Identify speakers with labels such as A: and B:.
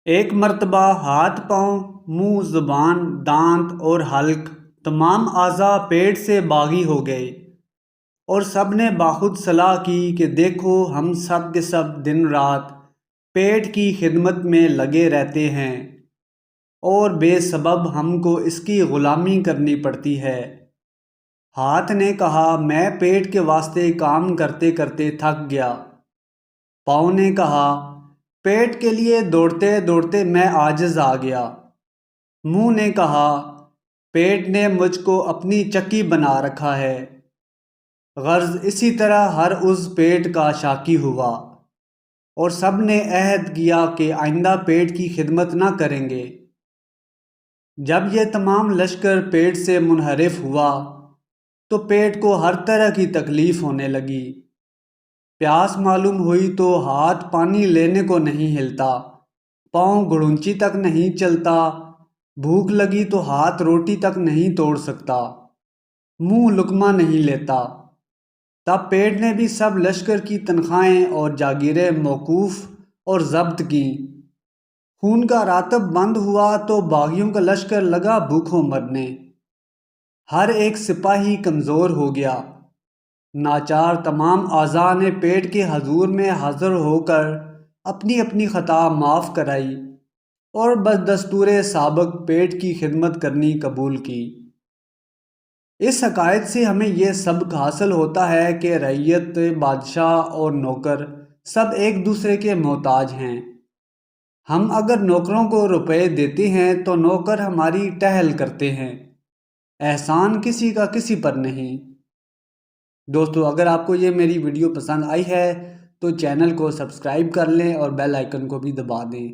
A: ایک مرتبہ ہاتھ پاؤں، منہ، زبان، دانت اور حلق تمام اعضاء پیٹ سے باغی ہو گئے، اور سب نے باخود صلاح کی کہ دیکھو ہم سب کے سب دن رات پیٹ کی خدمت میں لگے رہتے ہیں اور بے سبب ہم کو اس کی غلامی کرنی پڑتی ہے۔ ہاتھ نے کہا میں پیٹ کے واسطے کام کرتے کرتے تھک گیا۔ پاؤں نے کہا پیٹ کے لیے دوڑتے دوڑتے میں عاجز آ گیا۔ منہ نے کہا پیٹ نے مجھ کو اپنی چکی بنا رکھا ہے۔ غرض اسی طرح ہر عضو پیٹ کا شاکی ہوا، اور سب نے عہد کیا کہ آئندہ پیٹ کی خدمت نہ کریں گے۔ جب یہ تمام لشکر پیٹ سے منحرف ہوا تو پیٹ کو ہر طرح کی تکلیف ہونے لگی۔ پیاس معلوم ہوئی تو ہاتھ پانی لینے کو نہیں ہلتا، پاؤں گھڑونچی تک نہیں چلتا، بھوک لگی تو ہاتھ روٹی تک نہیں توڑ سکتا، منہ لقمہ نہیں لیتا۔ تب پیٹ نے بھی سب لشکر کی تنخواہیں اور جاگیریں موقوف اور ضبط کیں۔ خون کا راتب بند ہوا تو باغیوں کا لشکر لگا بھوکوں مرنے۔ ہر ایک سپاہی کمزور ہو گیا۔ ناچار تمام اعضاء نے پیٹ کے حضور میں حاضر ہو کر اپنی اپنی خطا معاف کرائی اور بدستور سابق پیٹ کی خدمت کرنی قبول کی۔ اس حکایت سے ہمیں یہ سبق حاصل ہوتا ہے کہ رعیت، بادشاہ اور نوکر سب ایک دوسرے کے محتاج ہیں۔ ہم اگر نوکروں کو روپے دیتے ہیں تو نوکر ہماری ٹہل کرتے ہیں، احسان کسی کا کسی پر نہیں۔ دوستو، اگر آپ کو یہ میری ویڈیو پسند آئی ہے تو چینل کو سبسکرائب کر لیں اور بیل آئیکن کو بھی دبا دیں۔